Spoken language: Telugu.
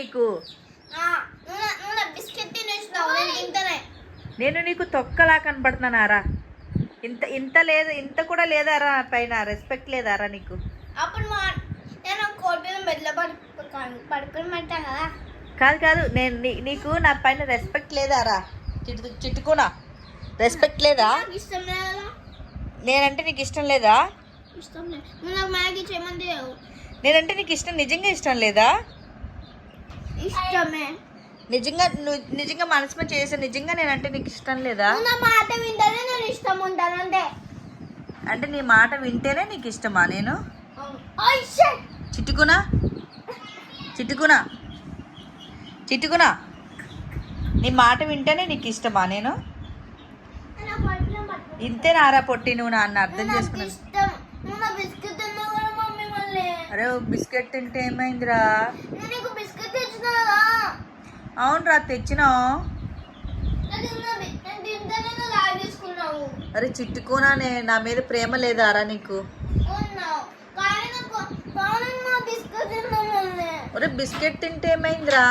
నీకు? నేను నీకు తొక్కలా కనబడుతున్నానారా? ఇంత ఇంత లేదు, ఇంత కూడా లేదారా పైన? రెస్పెక్ట్ లేదారా నీకు? అప్పుడు నేను కోర్టు బెడ్లో పడుకోమంటా కదా. కాదు కాదు, నేను నీకు నా పైన రెస్పెక్ట్ లేదారా? చిట్టుకునా రెస్పెక్ట్ లేదా? ఇష్టం లేదా? నేనంటే నీకు ఇష్టం లేదా? ఇష్టం లేదు. నువ్వు నాకు మ్యాగీ చేయమంది. నేనంటే నీకు ఇష్టం, నిజంగా ఇష్టం లేదా? ఇష్టమే. నిజంగా నువ్వు నిజంగా మనసులో చేసా, నిజంగా నేనంటే నీకు ఇష్టం లేదా? నా మాట వింటేనే నేను ఇష్టం ఉంటాను అంతే. అంటే నీ మాట వింటేనే నీకు ఇష్టమా నేను? చిట్టుకునా చిట్టుకునా చిట్టుకునా నీ మాట వింటేనే నీకు ఇష్టమా నేను? ఇంతే నారా పొట్టి, నువ్వు నాన్న అర్థం చేసుకున్నాను. అరే బిస్కెట్ తింటే ఏమైందిరా? అవునరా తెచ్చినావు. అరే చిట్టుకోనా, నా మీద ప్రేమ లేదారా నీకు? అరే బిస్కెట్ తింటే ఏమైందిరా?